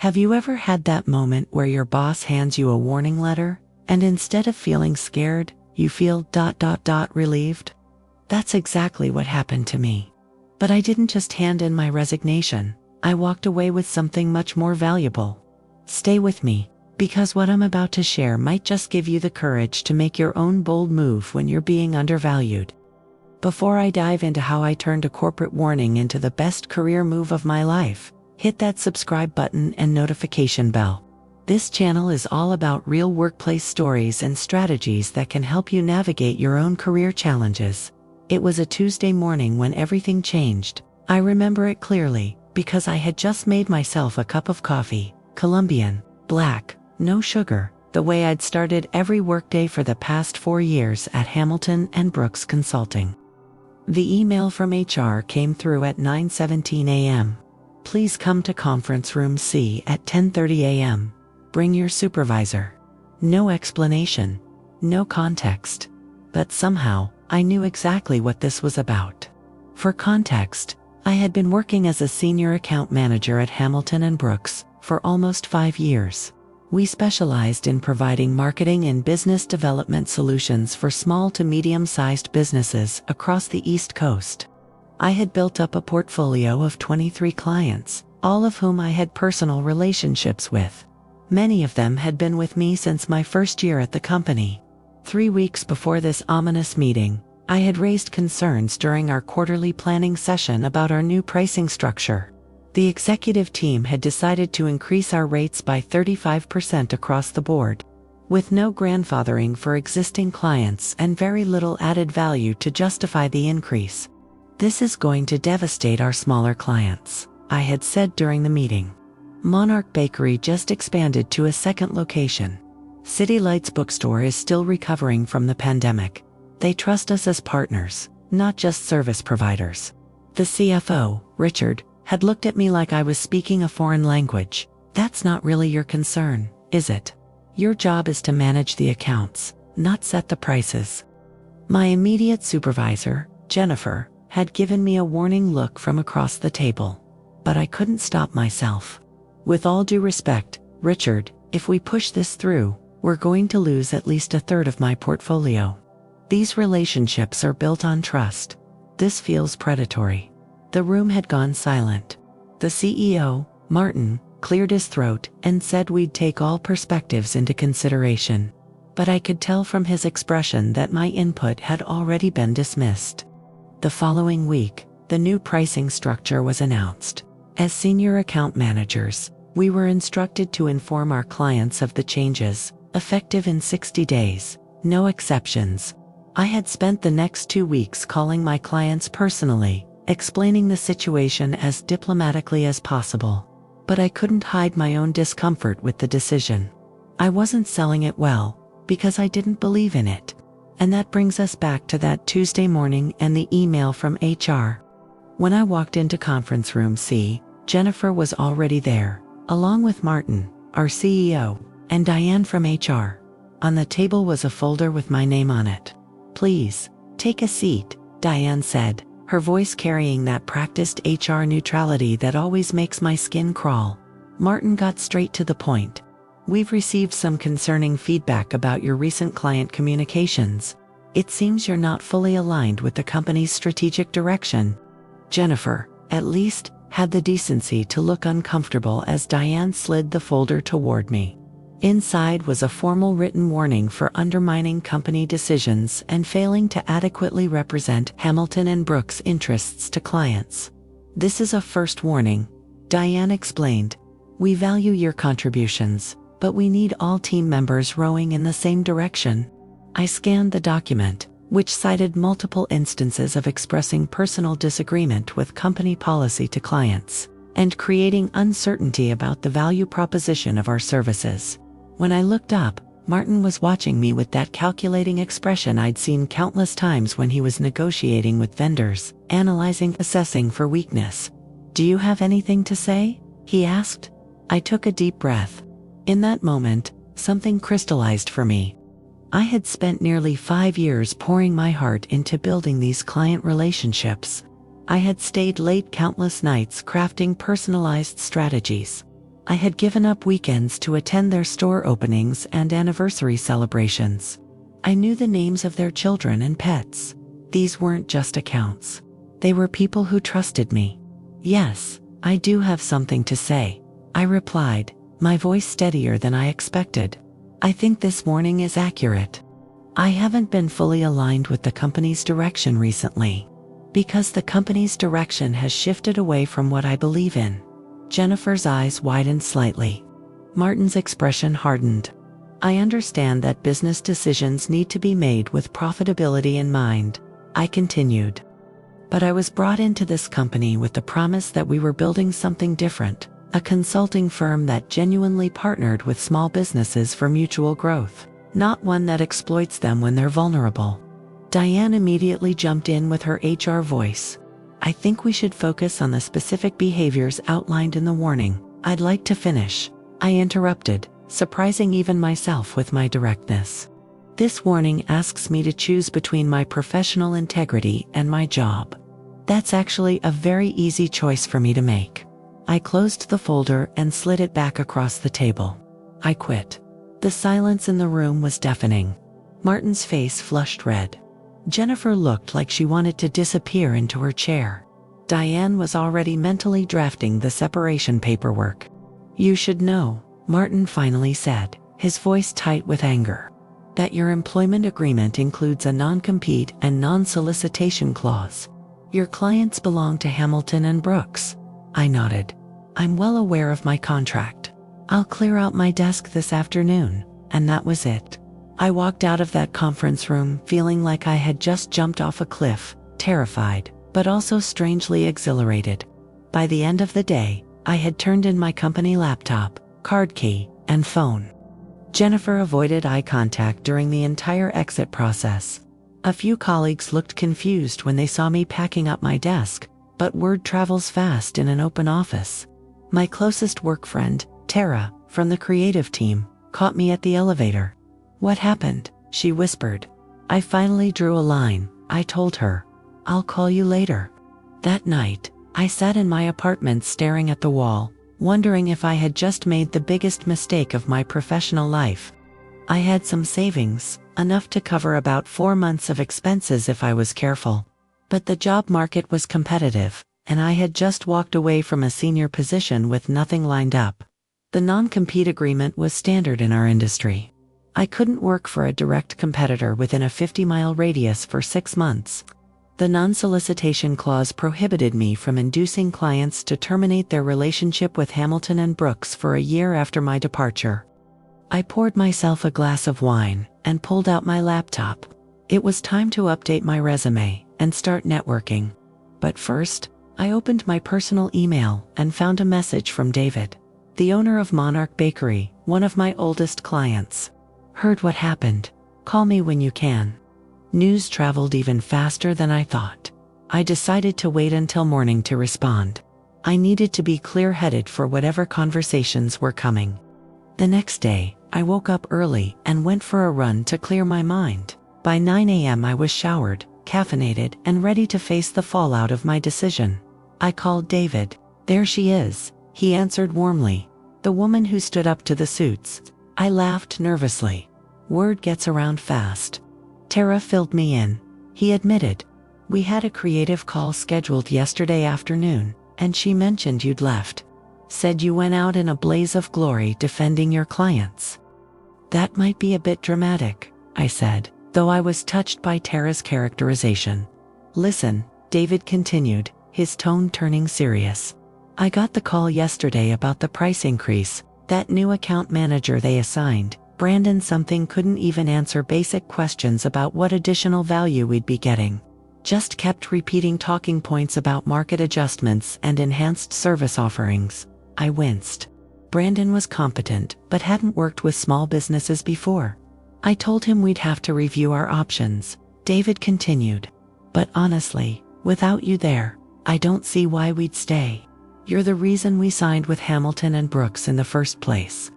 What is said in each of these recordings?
Have you ever had that moment where your boss hands you a warning letter, and instead of feeling scared, you feel relieved? That's exactly what happened to me. But I didn't just hand in my resignation. I walked away with something much more valuable. Stay with me, because what I'm about to share might just give you the courage to make your own bold move when you're being undervalued. Before I dive into how I turned a corporate warning into the best career move of my life, hit that subscribe button and notification bell. This channel is all about real workplace stories and strategies that can help you navigate your own career challenges. It was a Tuesday morning when everything changed. I remember it clearly, because I had just made myself a cup of coffee, Colombian, black, no sugar, the way I'd started every workday for the past 4 years at Hamilton and Brooks Consulting. The email from HR came through at 9:17 a.m. Please come to conference room C at 10:30 a.m. Bring your supervisor. No explanation, no context. But somehow, I knew exactly what this was about. For context, I had been working as a senior account manager at Hamilton and Brooks for almost 5 years. We specialized in providing marketing and business development solutions for small to medium-sized businesses across the East Coast. I had built up a portfolio of 23 clients, all of whom I had personal relationships with. Many of them had been with me since my first year at the company. 3 weeks before this ominous meeting, I had raised concerns during our quarterly planning session about our new pricing structure. The executive team had decided to increase our rates by 35% across the board, with no grandfathering for existing clients and very little added value to justify the increase. This is going to devastate our smaller clients, I had said during the meeting. Monarch Bakery just expanded to a second location. City Lights Bookstore is still recovering from the pandemic. They trust us as partners, not just service providers. The CFO, Richard, had looked at me like I was speaking a foreign language. That's not really your concern, is it? Your job is to manage the accounts, not set the prices. My immediate supervisor, Jennifer, had given me a warning look from across the table. But I couldn't stop myself. With all due respect, Richard, if we push this through, we're going to lose at least a third of my portfolio. These relationships are built on trust. This feels predatory. The room had gone silent. The CEO, Martin, cleared his throat and said we'd take all perspectives into consideration. But I could tell from his expression that my input had already been dismissed. The following week, the new pricing structure was announced. As senior account managers, we were instructed to inform our clients of the changes, effective in 60 days, no exceptions. I had spent the next 2 weeks calling my clients personally, explaining the situation as diplomatically as possible. But I couldn't hide my own discomfort with the decision. I wasn't selling it well, because I didn't believe in it. And that brings us back to that Tuesday morning and the email from HR. When I walked into conference room C, Jennifer was already there, along with Martin, our CEO, and Diane from HR. On the table was a folder with my name on it. Please, take a seat, Diane said, her voice carrying that practiced HR neutrality that always makes my skin crawl. Martin got straight to the point. We've received some concerning feedback about your recent client communications. It seems you're not fully aligned with the company's strategic direction. Jennifer, at least, had the decency to look uncomfortable as Diane slid the folder toward me. Inside was a formal written warning for undermining company decisions and failing to adequately represent Hamilton and Brooks' interests to clients. This is a first warning, Diane explained. We value your contributions, but we need all team members rowing in the same direction. I scanned the document, which cited multiple instances of expressing personal disagreement with company policy to clients, and creating uncertainty about the value proposition of our services. When I looked up, Martin was watching me with that calculating expression I'd seen countless times when he was negotiating with vendors, analyzing, assessing for weakness. Do you have anything to say? He asked. I took a deep breath. In that moment, something crystallized for me. I had spent nearly 5 years pouring my heart into building these client relationships. I had stayed late countless nights crafting personalized strategies. I had given up weekends to attend their store openings and anniversary celebrations. I knew the names of their children and pets. These weren't just accounts. They were people who trusted me. Yes, I do have something to say, I replied, my voice steadier than I expected. I think this warning is accurate. I haven't been fully aligned with the company's direction recently. Because the company's direction has shifted away from what I believe in. Jennifer's eyes widened slightly. Martin's expression hardened. I understand that business decisions need to be made with profitability in mind, I continued. But I was brought into this company with the promise that we were building something different, a consulting firm that genuinely partnered with small businesses for mutual growth, not one that exploits them when they're vulnerable. Diane immediately jumped in with her HR voice. I think we should focus on the specific behaviors outlined in the warning. I'd like to finish, I interrupted, surprising even myself with my directness. This warning asks me to choose between my professional integrity and my job. That's actually a very easy choice for me to make. I closed the folder and slid it back across the table. I quit. The silence in the room was deafening. Martin's face flushed red. Jennifer looked like she wanted to disappear into her chair. Diane was already mentally drafting the separation paperwork. You should know, Martin finally said, his voice tight with anger, that your employment agreement includes a non-compete and non-solicitation clause. Your clients belong to Hamilton and Brooks. I nodded. I'm well aware of my contract. I'll clear out my desk this afternoon, and that was it. I walked out of that conference room feeling like I had just jumped off a cliff, terrified, but also strangely exhilarated. By the end of the day, I had turned in my company laptop, card key, and phone. Jennifer avoided eye contact during the entire exit process. A few colleagues looked confused when they saw me packing up my desk, but word travels fast in an open office. My closest work friend, Tara, from the creative team, caught me at the elevator. What happened? She whispered. I finally drew a line, I told her. I'll call you later. That night, I sat in my apartment staring at the wall, wondering if I had just made the biggest mistake of my professional life. I had some savings, enough to cover about 4 months of expenses if I was careful. But the job market was competitive, and I had just walked away from a senior position with nothing lined up. The non-compete agreement was standard in our industry. I couldn't work for a direct competitor within a 50-mile radius for 6 months. The non-solicitation clause prohibited me from inducing clients to terminate their relationship with Hamilton and Brooks for a year after my departure. I poured myself a glass of wine and pulled out my laptop. It was time to update my resume and start networking. But first, I opened my personal email and found a message from David, the owner of Monarch Bakery, one of my oldest clients. Heard what happened. Call me when you can. News traveled even faster than I thought. I decided to wait until morning to respond. I needed to be clear-headed for whatever conversations were coming. The next day, I woke up early and went for a run to clear my mind. By 9 a.m. I was showered, caffeinated, and ready to face the fallout of my decision. I called David. There she is, he answered warmly. The woman who stood up to the suits. I laughed nervously. Word gets around fast. Tara filled me in. He admitted. We had a creative call scheduled yesterday afternoon, and she mentioned you'd left. Said you went out in a blaze of glory defending your clients. That might be a bit dramatic, I said, though I was touched by Tara's characterization. Listen, David continued, his tone turning serious. I got the call yesterday about the price increase. That new account manager they assigned, Brandon something, couldn't even answer basic questions about what additional value we'd be getting. Just kept repeating talking points about market adjustments and enhanced service offerings. I winced. Brandon was competent, but hadn't worked with small businesses before. I told him we'd have to review our options, David continued. But honestly, without you there, I don't see why we'd stay. You're the reason we signed with Hamilton and Brooks in the first place.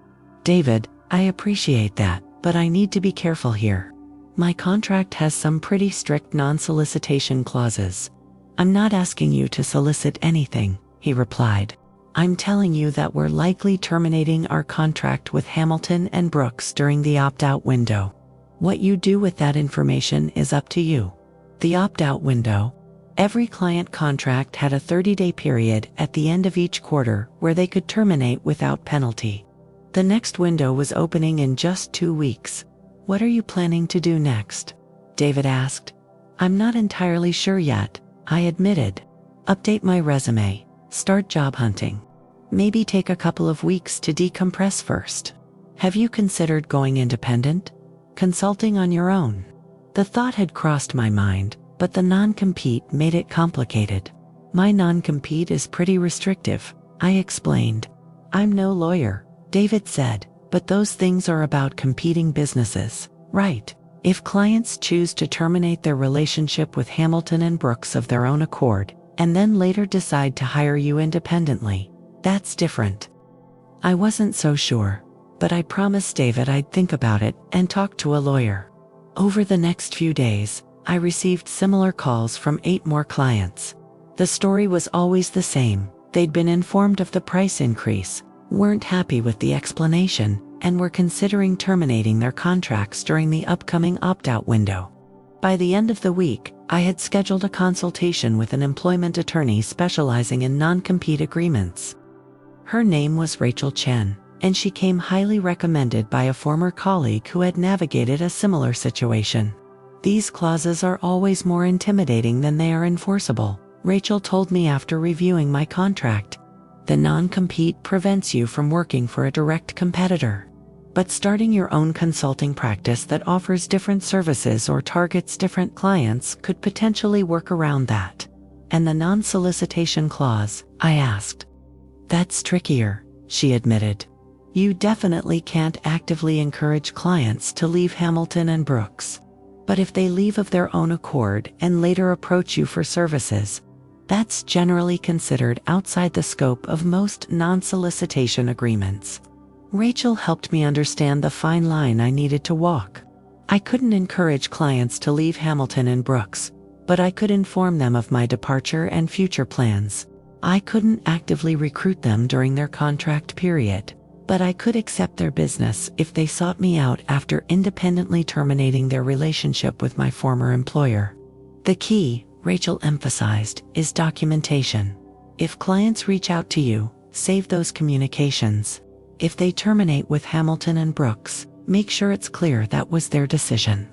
David, I appreciate that, but I need to be careful here. My contract has some pretty strict non-solicitation clauses. I'm not asking you to solicit anything, he replied. I'm telling you that we're likely terminating our contract with Hamilton and Brooks during the opt-out window. What you do with that information is up to you. The opt-out window. Every client contract had a 30-day period at the end of each quarter where they could terminate without penalty. The next window was opening in just 2 weeks. What are you planning to do next? David asked. I'm not entirely sure yet, I admitted. Update my resume, start job hunting. Maybe take a couple of weeks to decompress first. Have you considered going independent? Consulting on your own? The thought had crossed my mind, but the non-compete made it complicated. My non-compete is pretty restrictive, I explained. I'm no lawyer, David said, but those things are about competing businesses, right? If clients choose to terminate their relationship with Hamilton and Brooks of their own accord, and then later decide to hire you independently, that's different. I wasn't so sure, but I promised David I'd think about it and talk to a lawyer. Over the next few days, I received similar calls from 8 more clients. The story was always the same. They'd been informed of the price increase, weren't happy with the explanation, and were considering terminating their contracts during the upcoming opt-out window. By the end of the week, I had scheduled a consultation with an employment attorney specializing in non-compete agreements. Her name was Rachel Chen, and she came highly recommended by a former colleague who had navigated a similar situation. These clauses are always more intimidating than they are enforceable, Rachel told me after reviewing my contract. The non-compete prevents you from working for a direct competitor. But starting your own consulting practice that offers different services or targets different clients could potentially work around that. And the non-solicitation clause, I asked. That's trickier, she admitted. You definitely can't actively encourage clients to leave Hamilton and Brooks. But if they leave of their own accord and later approach you for services, that's generally considered outside the scope of most non-solicitation agreements. Rachel helped me understand the fine line I needed to walk. I couldn't encourage clients to leave Hamilton and Brooks, but I could inform them of my departure and future plans. I couldn't actively recruit them during their contract period, but I could accept their business if they sought me out after independently terminating their relationship with my former employer. The key, Rachel emphasized, is documentation. If clients reach out to you, save those communications. If they terminate with Hamilton and Brooks, make sure it's clear that was their decision.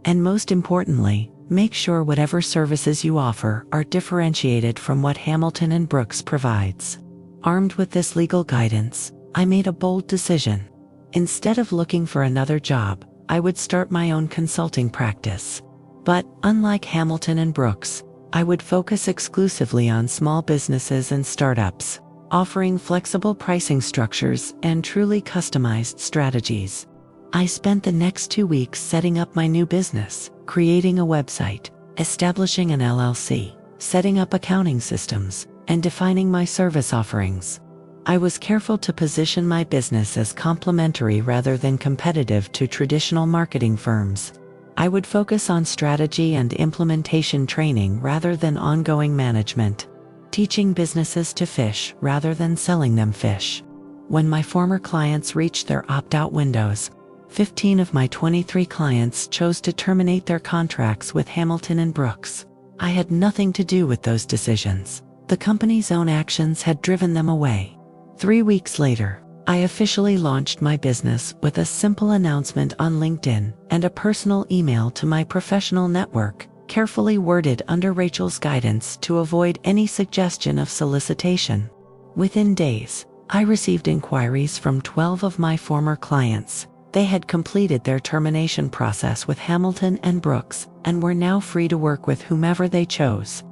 And most importantly, make sure whatever services you offer are differentiated from what Hamilton and Brooks provides. Armed with this legal guidance, I made a bold decision. Instead of looking for another job, I would start my own consulting practice. But, unlike Hamilton and Brooks, I would focus exclusively on small businesses and startups, offering flexible pricing structures and truly customized strategies. I spent the next 2 weeks setting up my new business, creating a website, establishing an LLC, setting up accounting systems, and defining my service offerings. I was careful to position my business as complementary rather than competitive to traditional marketing firms. I would focus on strategy and implementation training rather than ongoing management, teaching businesses to fish rather than selling them fish. When my former clients reached their opt-out windows, 15 of my 23 clients chose to terminate their contracts with Hamilton and Brooks. I had nothing to do with those decisions. The company's own actions had driven them away. 3 weeks later, I officially launched my business with a simple announcement on LinkedIn and a personal email to my professional network, carefully worded under Rachel's guidance to avoid any suggestion of solicitation. Within days, I received inquiries from 12 of my former clients. They had completed their termination process with Hamilton and Brooks and were now free to work with whomever they chose.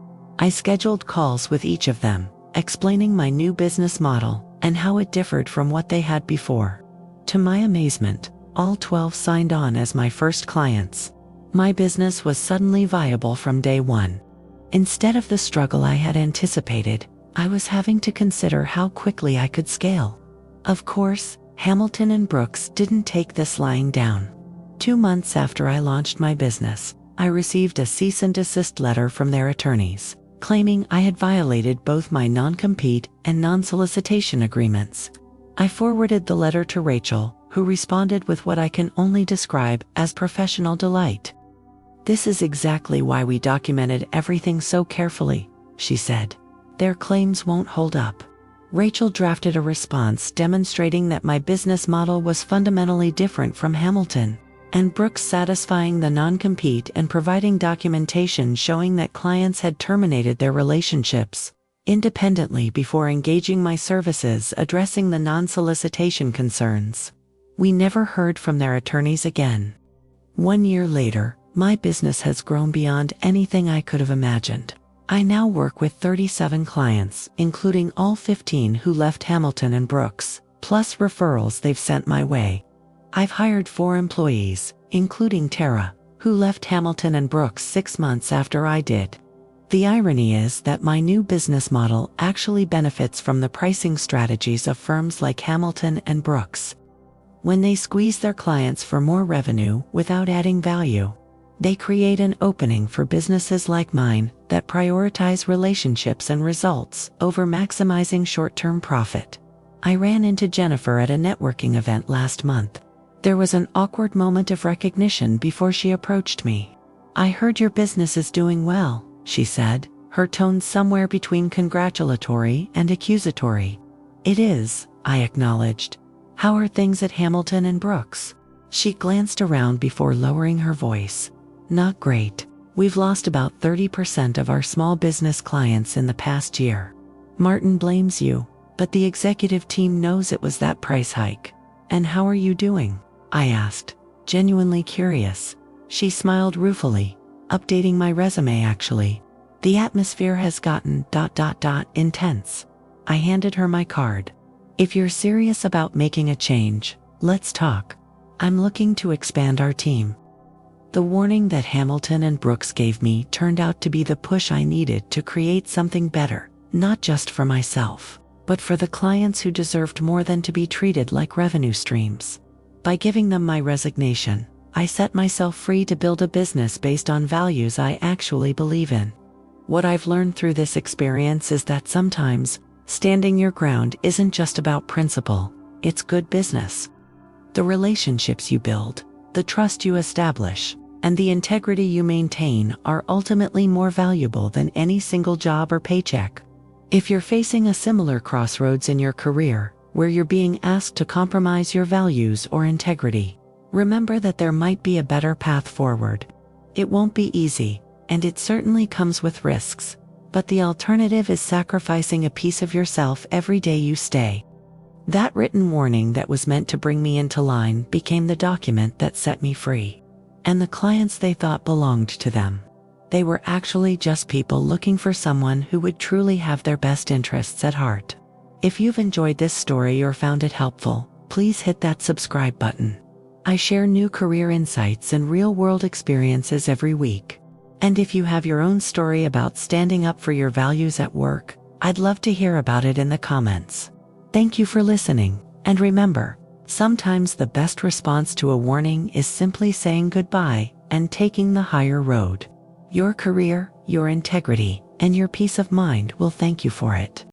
I scheduled calls with each of them, explaining my new business model and how it differed from what they had before. To my amazement, all 12 signed on as my first clients. My business was suddenly viable from day one. Instead of the struggle I had anticipated, I was having to consider how quickly I could scale. Of course, Hamilton and Brooks didn't take this lying down. 2 months after I launched my business, I received a cease and desist letter from their attorneys. claiming I had violated both my non-compete and non-solicitation agreements. I forwarded the letter to Rachel, who responded with what I can only describe as professional delight. "This is exactly why we documented everything so carefully," she said. "Their claims won't hold up." Rachel drafted a response demonstrating that my business model was fundamentally different from Hamilton and Brooks, satisfying the non-compete and providing documentation showing that clients had terminated their relationships independently before engaging my services addressing the non-solicitation concerns. We never heard from their attorneys again. 1 year later, my business has grown beyond anything I could have imagined. I now work with 37 clients, including all 15 who left Hamilton and Brooks, plus referrals they've sent my way. I've hired 4 employees, including Tara, who left Hamilton and Brooks 6 months after I did. The irony is that my new business model actually benefits from the pricing strategies of firms like Hamilton and Brooks. When they squeeze their clients for more revenue without adding value, they create an opening for businesses like mine that prioritize relationships and results over maximizing short-term profit. I ran into Jennifer at a networking event last month. There was an awkward moment of recognition before she approached me. "I heard your business is doing well," she said, her tone somewhere between congratulatory and accusatory. "It is," I acknowledged. "How are things at Hamilton and Brooks?" She glanced around before lowering her voice. "Not great. We've lost about 30% of our small business clients in the past year. Martin blames you, but the executive team knows it was that price hike." "And how are you doing?" I asked, genuinely curious. She smiled ruefully. "Updating my resume actually. The atmosphere has gotten intense." I handed her my card. "If you're serious about making a change, let's talk. I'm looking to expand our team." The warning that Hamilton and Brooks gave me turned out to be the push I needed to create something better, not just for myself, but for the clients who deserved more than to be treated like revenue streams. By giving them my resignation, I set myself free to build a business based on values I actually believe in. What I've learned through this experience is that sometimes, standing your ground isn't just about principle, it's good business. The relationships you build, the trust you establish, and the integrity you maintain are ultimately more valuable than any single job or paycheck. If you're facing a similar crossroads in your career, where you're being asked to compromise your values or integrity, remember that there might be a better path forward. It won't be easy, and it certainly comes with risks, but the alternative is sacrificing a piece of yourself every day you stay. That written warning that was meant to bring me into line became the document that set me free. And the clients they thought belonged to them, they were actually just people looking for someone who would truly have their best interests at heart. If you've enjoyed this story or found it helpful, please hit that subscribe button. I share new career insights and real-world experiences every week. And if you have your own story about standing up for your values at work, I'd love to hear about it in the comments. Thank you for listening, and remember, sometimes the best response to a warning is simply saying goodbye and taking the higher road. Your career, your integrity, and your peace of mind will thank you for it.